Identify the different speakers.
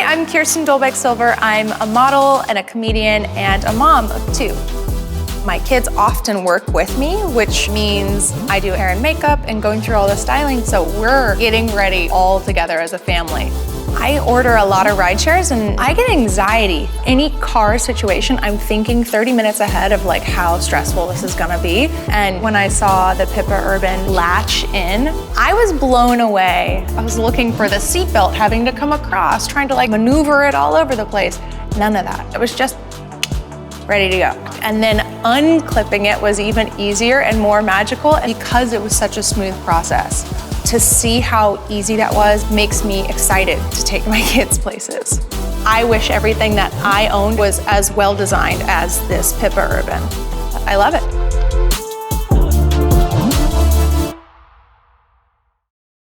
Speaker 1: I'm Kirsten Dolbeck-Silver. I'm a model and a comedian and a mom of 2. My kids often work with me, which means I do hair and makeup and going through all the styling, so we're getting ready all together as a family. I order a lot of ride shares and I get anxiety. Any car situation, I'm thinking 30 minutes ahead of like how stressful this is gonna be. And when I saw the Pipa Urbn latch in, I was blown away. I was looking for the seatbelt having to come across, trying to like maneuver it all over the place. None of that. It was just ready to go. And then unclipping it was even easier and more magical because it was such a smooth process. To see how easy that was makes me excited to take my kids places. I wish everything that I owned was as well designed as this Pipa Urbn. I love it.